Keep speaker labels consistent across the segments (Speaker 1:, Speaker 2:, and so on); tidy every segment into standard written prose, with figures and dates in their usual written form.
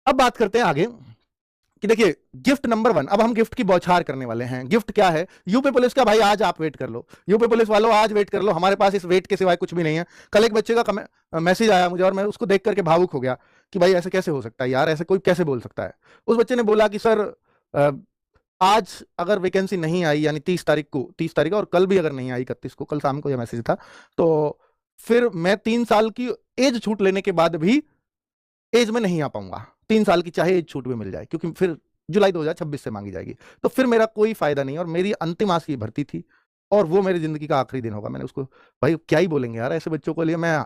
Speaker 1: अब बात करते हैं आगे कि देखिए गिफ्ट नंबर 1, अब हम गिफ्ट की बौछार करने वाले हैं। गिफ्ट क्या है? यूपी पुलिस का भाई आज आप वेट कर लो, यूपी पुलिस वालों आज वेट कर लो, हमारे पास इस वेट के सिवाय कुछ भी नहीं है। कल एक बच्चे का मैसेज आया मुझे और मैं उसको देख करके भावुक हो गया कि भाई ऐसे कैसे हो सकता है यार, ऐसे कोई कैसे बोल सकता है। उस बच्चे ने बोला कि सर आज अगर वैकेंसी नहीं आई, यानी 30 तारीख और कल भी अगर नहीं आई 31 को, कल शाम को यह मैसेज था, तो फिर मैं 3 साल की एज छूट लेने के बाद भी एज में नहीं आ पाऊंगा। 3 साल की चाहे एज छूट भी मिल जाए, क्योंकि फिर जुलाई 2026 से मांगी जाएगी, तो फिर मेरा कोई फायदा नहीं। और मेरी अंतिम आस की भर्ती थी और वो मेरी जिंदगी का आखिरी दिन होगा। मैंने उसको, भाई क्या ही बोलेंगे यार ऐसे बच्चों के लिए। मैं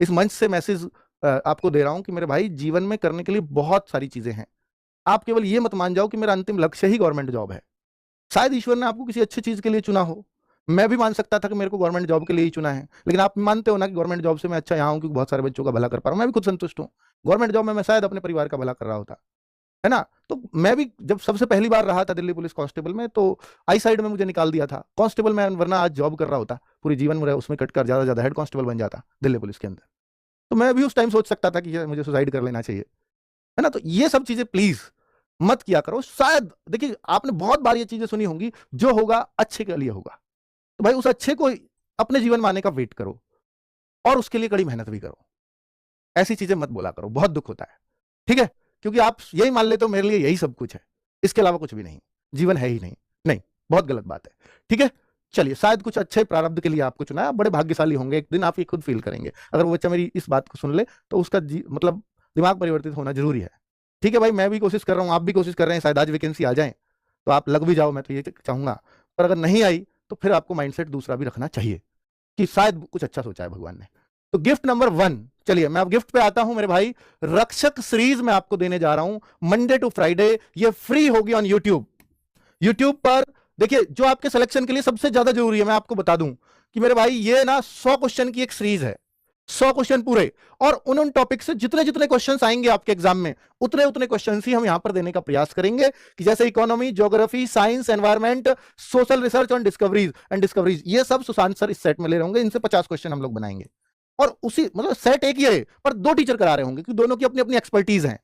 Speaker 1: इस मंच से मैसेज आपको दे रहा हूं कि मेरे भाई जीवन में करने के लिए बहुत सारी चीजें हैं। आप केवल ये मत मान जाओ कि मेरा अंतिम लक्ष्य ही गवर्नमेंट जॉब है। शायद ईश्वर ने आपको किसी अच्छी चीज के लिए चुना हो। मैं भी मान सकता था कि मेरे को गवर्नमेंट जॉब के लिए ही चुना है, लेकिन आप मानते हो ना कि गवर्नमेंट जॉब से मैं अच्छा यहाँ हूँ क्योंकि बहुत सारे बच्चों का भला कर पा रहा हूँ। मैं भी खुद संतुष्ट हूँ। गवर्नमेंट जॉब में मैं शायद अपने परिवार का भला कर रहा होता, है ना। तो मैं भी जब सबसे पहली बार रहा था दिल्ली पुलिस कांस्टेबल में, तो आई साइड में मुझे निकाल दिया था कांस्टेबल में, वरना आज जॉब कर रहा होता पूरी जीवन मेरा उसमें कटकर ज्यादा ज्यादा हेड कांस्टेबल बन जाता दिल्ली पुलिस के अंदर। तो मैं भी उस टाइम सोच सकता था कि मुझे सुसाइड कर लेना चाहिए, है ना। तो ये सब चीजें प्लीज मत किया करो। शायद देखिए आपने बहुत बार ये चीजें सुनी होंगी, जो होगा अच्छे के लिए होगा, तो भाई उस अच्छे को अपने जीवन में आने का वेट करो और उसके लिए कड़ी मेहनत भी करो। ऐसी चीजें मत बोला करो, बहुत दुख होता है, ठीक है। क्योंकि आप यही मान लेते हो मेरे लिए यही सब कुछ है, इसके अलावा कुछ भी नहीं, जीवन है ही नहीं। नहीं, बहुत गलत बात है, ठीक है। चलिए, शायद कुछ अच्छे प्रारब्ध के लिए आपको चुना है, आप बड़े भाग्यशाली होंगे, एक दिन आप ये खुद फील करेंगे। अगर वो बच्चा मेरी इस बात को सुन ले तो उसका मतलब दिमाग परिवर्तित होना जरूरी है, ठीक है भाई। मैं भी कोशिश कर रहा हूँ, आप भी कोशिश कर रहे हैं, शायद आज वैकेंसी आ जाए तो आप लग भी जाओ, मैं तो ये चाहूंगा। पर अगर नहीं आई तो फिर आपको माइंडसेट दूसरा भी रखना चाहिए कि शायद कुछ अच्छा सोचा है भगवान ने। तो गिफ्ट नंबर 1, चलिए मैं अब गिफ्ट पे आता हूं मेरे भाई। रक्षक सीरीज में आपको देने जा रहा हूं मंडे टू फ्राइडे, ये फ्री होगी ऑन यूट्यूब। यूट्यूब पर देखिए, जो आपके सिलेक्शन के लिए सबसे ज्यादा जरूरी है, मैं आपको बता दूं कि मेरे भाई ये ना 100 क्वेश्चन की एक सीरीज है, 100 क्वेश्चन पूरे। और उन टॉपिक से जितने जितने क्वेश्चन आएंगे आपके एग्जाम में, उतने उतने क्वेश्चन ही हम यहां पर देने का प्रयास करेंगे, कि जैसे economy, geography, science, environment, social research और डिस्कवरीज, ये सब सुशांत सर इस सेट में ले रहे होंगे। इनसे 50 क्वेश्चन हम लोग बनाएंगे, और उसी मतलब सेट एक ही है, पर 2 टीचर करा रहे होंगे, क्योंकि दोनों की अपनी अपनी एक्सपर्टीज है।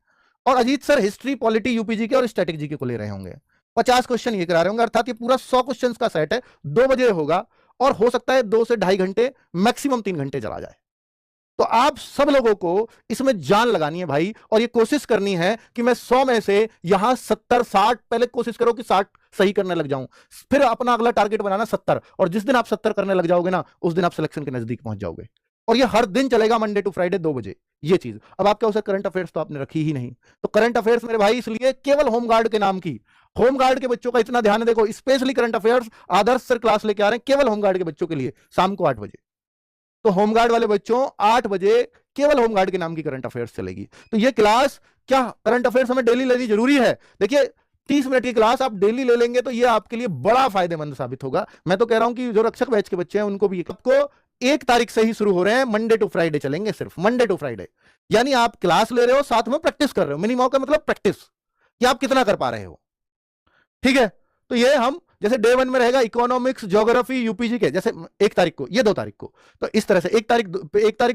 Speaker 1: और Ajit sir history, polity, UPG के और स्टैटिक जीके को ले रहे होंगे। 50 क्वेश्चन ये करा रहे होंगे, अर्थात ये पूरा 100 क्वेश्चन का सेट है। 2 बजे होगा और हो सकता है 2 से 2.5 घंटे, मैक्सिमम 3 घंटे चला जाए। तो आप सब लोगों को इसमें जान लगानी है भाई, और ये कोशिश करनी है कि मैं 100 में से यहां 70, 60, पहले कोशिश करो कि 60 सही करने लग जाऊं, फिर अपना अगला टारगेट बनाना 70, और जिस दिन आप 70 करने लग जाओगे ना, उस दिन आप सिलेक्शन के नजदीक पहुंच जाओगे। और ये हर दिन चलेगा, मंडे टू फ्राइडे 2 बजे, ये चीज। अब आपके उसे करंट अफेयर्स तो आपने रखी ही नहीं, तो करंट अफेयर्स मेरे भाई इसलिए केवल होमगार्ड के नाम की, होमगार्ड के बच्चों का इतना ध्यान देखो, स्पेशली करंट अफेयर्स आदर्श सर क्लास लेके आ रहे हैं केवल होमगार्ड के बच्चों के लिए, शाम को 8 बजे। तो होमगार्ड वाले बच्चों 8 बजे केवल होमगार्ड के नाम की करंट अफेयर्स चलेगी। तो ये क्लास, क्या करंट अफेयर्स हमें डेली लेनी जरूरी है? देखिए 30 मिनट की क्लास आप डेली ले लेंगे तो ये आपके लिए बड़ा फायदेमंद साबित होगा। मैं तो कह रहा हूं कि जो रक्षक बैच के बच्चे हैं उनको भी, आपको 1 तारीख से ही शुरू हो रहे हैं, मंडे टू फ्राइडे चलेंगे, सिर्फ मंडे टू फ्राइडे। यानी आप क्लास ले रहे हो, साथ में प्रैक्टिस कर रहे हो। मिनिमम का मतलब प्रैक्टिस, कि आप कितना कर पा रहे हो, ठीक है। तो ये हम जैसे डे 1 में रहेगा इकोनॉमिक्स, ज्योग्राफी, यूपीजी के, जैसे 1 तारीख को, ये 2 तारीख को, तो इस तरह से 1 तारीख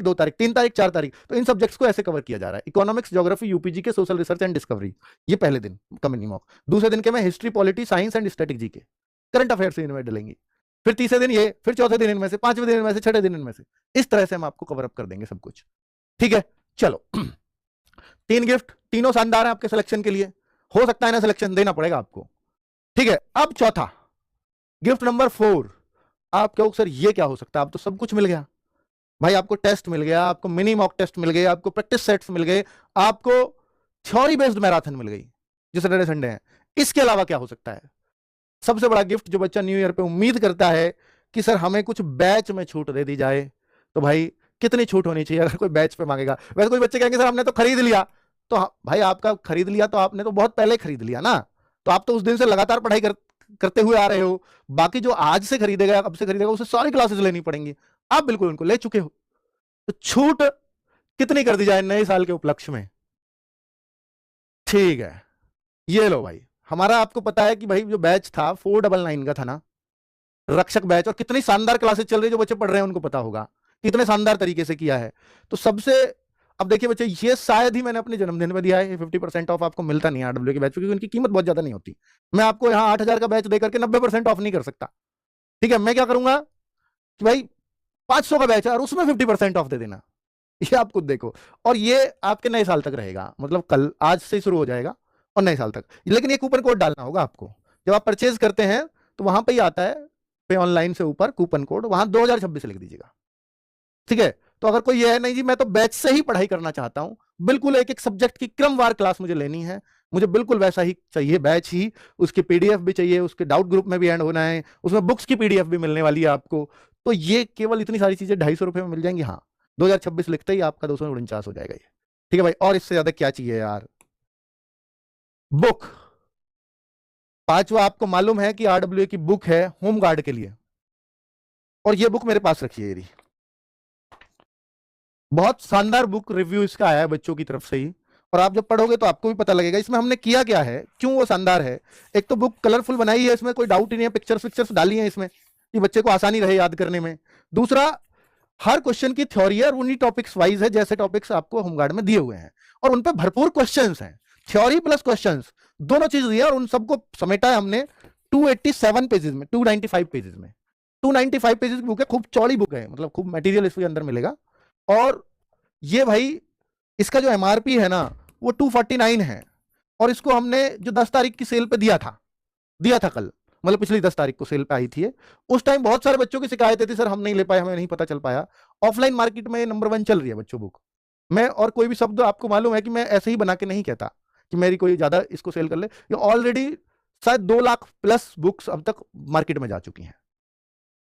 Speaker 1: 2 तारीख 3 तारीख 4 तारीख, तो इन सब्जेक्ट्स को ऐसे कवर किया जा रहा है। इकोनॉमिक्स, ज्योग्राफी, यूपीजी के, सोशल रिसर्च एंड डिस्कवरी, ये पहले दिन का मिनिमम। दूसरे दिन के में history, polity, science and static G के, करंट अफेयर्स इनमें डलेंगी। फिर तीसरे दिन ये, फिर चौथे दिन इनमें से, 5वें दिन इनमें से, 6ठे दिन इनमें से। इस तरह से हम आपको कवर अप कर देंगे सब कुछ, ठीक है। चलो 3 गिफ्ट, तीनों शानदार है आपके सिलेक्शन के लिए। हो सकता है ना सिलेक्शन देना पड़ेगा आपको, ठीक है। अब चौथा गिफ्ट नंबर 4, आप कहो सर ये क्या हो सकता है, आप तो सब कुछ मिल गया भाई। आपको टेस्ट मिल गया, आपको मिनी मॉक टेस्ट मिल गए, आपको प्रैक्टिस सेट्स मिल गए, आपको थ्योरी बेस्ड मैराथन मिल गई जो सैटरडे संडे है। इसके अलावा क्या हो सकता है? सबसे बड़ा गिफ्ट जो बच्चा न्यू ईयर पे उम्मीद करता है कि सर हमें कुछ बैच में छूट दे दी जाए, तो भाई कितनी छूट होनी चाहिए अगर कोई बैच पे मांगेगा? वैसे कोई बच्चे कहेंगे सर हमने तो खरीद लिया, तो भाई आपका खरीद लिया तो आपने तो बहुत पहले खरीद लिया ना, तो आप तो उस दिन से लगातार पढ़ाई करते हुए आ रहे हो। बाकी जो आज से खरीदेगा, अब से खरीदेगा, उसे सारी क्लासेस लेनी पड़ेंगी, आप बिल्कुल उनको ले चुके हो। तो छूट कितनी कर दी जाए नए साल के उपलक्ष्य में? ठीक है, ये लो भाई, हमारा आपको पता है कि भाई जो बैच था 499 का था ना, रक्षक बैच, और कितनी शानदार क्लासेस चल रही है, जो बच्चे पढ़ रहे हैं उनको पता होगा कितने शानदार तरीके से किया है। तो सबसे अब देखिए बच्चे, ये शायद ही मैंने अपने जन्मदिन पे दिया है, 50% ऑफ आपको मिलता नहीं है आरडब्ल्यू के बैच, क्योंकि उनकी कीमत बहुत ज्यादा नहीं होती। मैं आपको यहाँ 8,000 का बैच देकर के 90% ऑफ नहीं कर सकता। ठीक है, मैं क्या करूंगा कि भाई 500 का बैच है और उसमें 50% ऑफ दे देना, ये आप खुद देखो। और ये आपके नए साल तक रहेगा, मतलब कल आज से शुरू हो जाएगा और नए साल तक। लेकिन ये कूपन कोड डालना होगा आपको जब आप परचेज करते हैं, तो वहां पे ही आता है पे ऑनलाइन से ऊपर कूपन कोड, वहां 2026 लिख दीजिएगा। ठीक है, तो अगर कोई ये है नहीं जी मैं तो बैच से ही पढ़ाई करना चाहता हूं, बिल्कुल एक एक सब्जेक्ट की क्रमवार क्लास मुझे लेनी है, मुझे बिल्कुल वैसा ही चाहिए बैच ही, उसकी पीडीएफ भी चाहिए, उसके डाउट ग्रुप में भी ऐड होना है, उसमें बुक्स की पीडीएफ भी मिलने वाली है आपको। तो ये केवल इतनी सारी चीजें 250 रुपए में मिल जाएंगी। हाँ, 2026 लिखते ही आपका 249 हो जाएगा ये। ठीक है भाई, और इससे ज्यादा क्या चाहिए यार। बुक, पांचवा आपको मालूम है कि आरडब्ल्यू की बुक है होम गार्ड के लिए, और ये बुक मेरे पास रखी है, बहुत शानदार बुक रिव्यू इसका आया है बच्चों की तरफ से ही, और आप जब पढ़ोगे तो आपको भी पता लगेगा इसमें हमने किया क्या है, क्यों वो शानदार है। एक तो बुक कलरफुल बनाई है, इसमें कोई डाउट ही नहीं है, पिक्चर्स डाली है इसमें कि बच्चे को आसानी रहे याद करने में। दूसरा, हर क्वेश्चन की थ्योरी है और उन्हीं टॉपिक्स वाइज है जैसे टॉपिक्स आपको होमगार्ड में दिए हुए हैं, और उन पर भरपूर क्वेश्चंस हैं, थ्योरी प्लस क्वेश्चंस दोनों चीज दी है, और उन सबको समेटा है हमने 287 पेजेस में, 295 पेजेस में। 295 पेजेस की बुक है, खूब चौड़ी बुक है, मतलब खूब मटेरियल इसके अंदर मिलेगा। और ये भाई इसका जो एमआरपी है ना वो 249 है, और इसको हमने जो 10 तारीख की सेल पे दिया था कल, मतलब पिछली 10 तारीख को सेल पे आई थी। उस टाइम बहुत सारे बच्चों की शिकायतें थी, सर हम नहीं ले पाए, हमें नहीं पता चल पाया। ऑफलाइन मार्केट में नंबर 1 चल रही है बच्चों बुक। मैं और कोई भी शब्द आपको मालूम है कि मैं ऐसे ही बना के नहीं कहता कि मेरी कोई ज्यादा इसको सेल कर ले, ये ऑलरेडी शायद 2 लाख प्लस बुक्स अब तक मार्केट में जा चुकी हैं,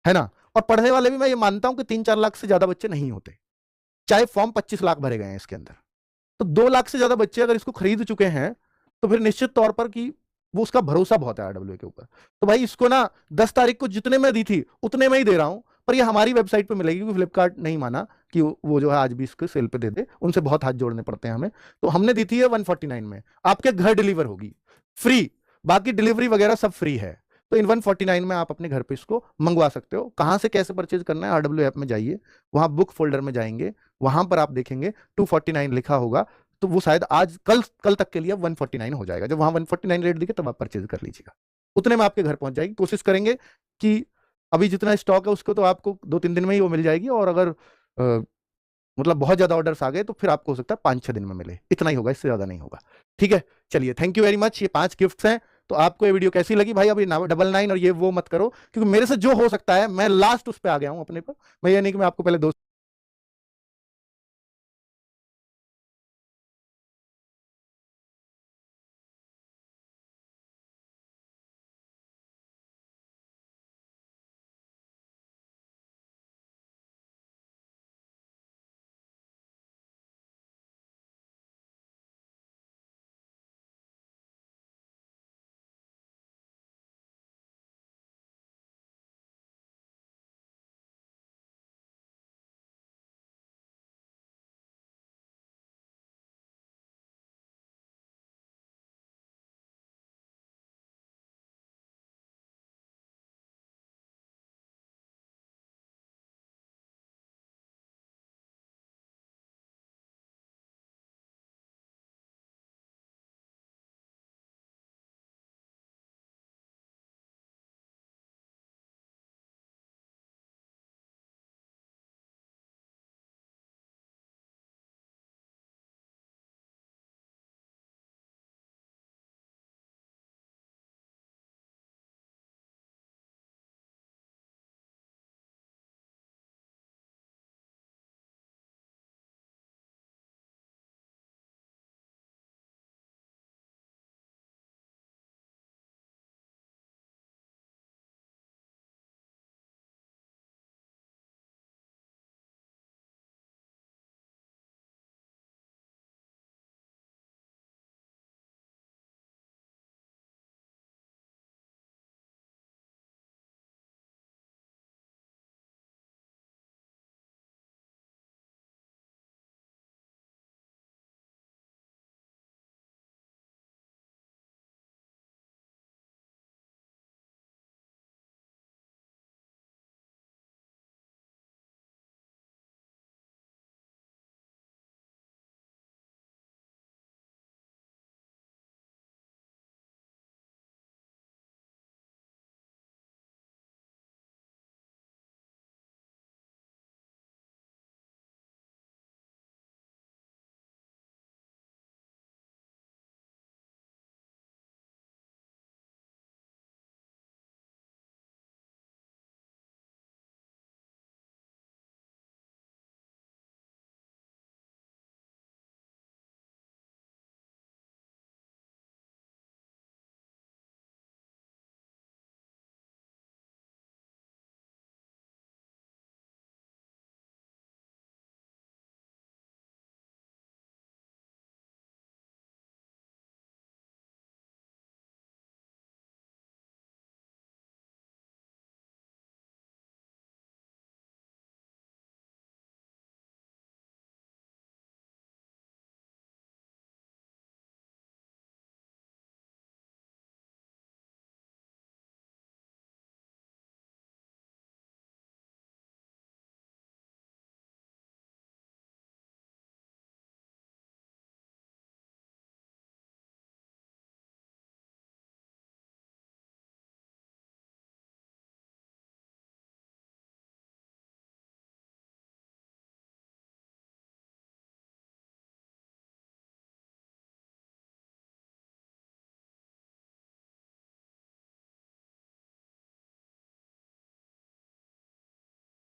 Speaker 1: है ना। और पढ़ने वाले भी मैं ये मानता हूं कि 3-4 लाख से ज्यादा बच्चे नहीं होते, चाहे फॉर्म 25 लाख भरे गए हैं इसके अंदर। तो 2 लाख से ज्यादा बच्चे अगर इसको खरीद चुके हैं, तो फिर निश्चित तौर पर कि वो उसका भरोसा बहुत है आरडब्ल्यू के ऊपर। तो भाई इसको ना 10 तारीख को जितने में दी थी उतने में ही दे रहा हूं, पर ये हमारी वेबसाइट पे मिलेगी, क्योंकि फ्लिपकार्ट नहीं माना कि वो जो है आज भी इसको सेल पे दे दे, उनसे बहुत हाथ जोड़ने पड़ते हैं हमें। तो हमने दी थी है 149 में, आपके घर डिलीवर होगी फ्री, बाकी डिलीवरी वगैरह सब फ्री है। तो इन 149 में आप अपने घर पे इसको मंगवा सकते हो। कहां से कैसे परचेज करना है, आरडब्ल्यू ऐप में जाइए, वहां बुक फोल्डर में जाएंगे, वहां पर आप देखेंगे 249 लिखा होगा, तो वो शायद आज कल तक के लिए 149 हो जाएगा। जब वहां 149 रेट दिखे तब आप परचेज कर लीजिएगा, उतने में आपके घर पहुंच जाएगी। कोशिश करेंगे कि अभी जितना स्टॉक है उसको तो आपको 2-3 दिन में ही वो मिल जाएगी, और अगर मतलब बहुत ज्यादा ऑर्डर्स आ गए तो फिर आपको हो सकता है 5-6 दिन में मिले, इतना ही होगा, इससे ज्यादा नहीं होगा। ठीक है, चलिए थैंक यू वेरी मच। ये 5 गिफ्ट्स हैं। तो आपको ये वीडियो कैसी लगी भाई, अभी 99 और ये वो मत करो, क्योंकि मेरे से जो हो सकता है मैं लास्ट उस पर आ गया हूं अपने पर। मैं ये नहीं कि मैं आपको पहले 2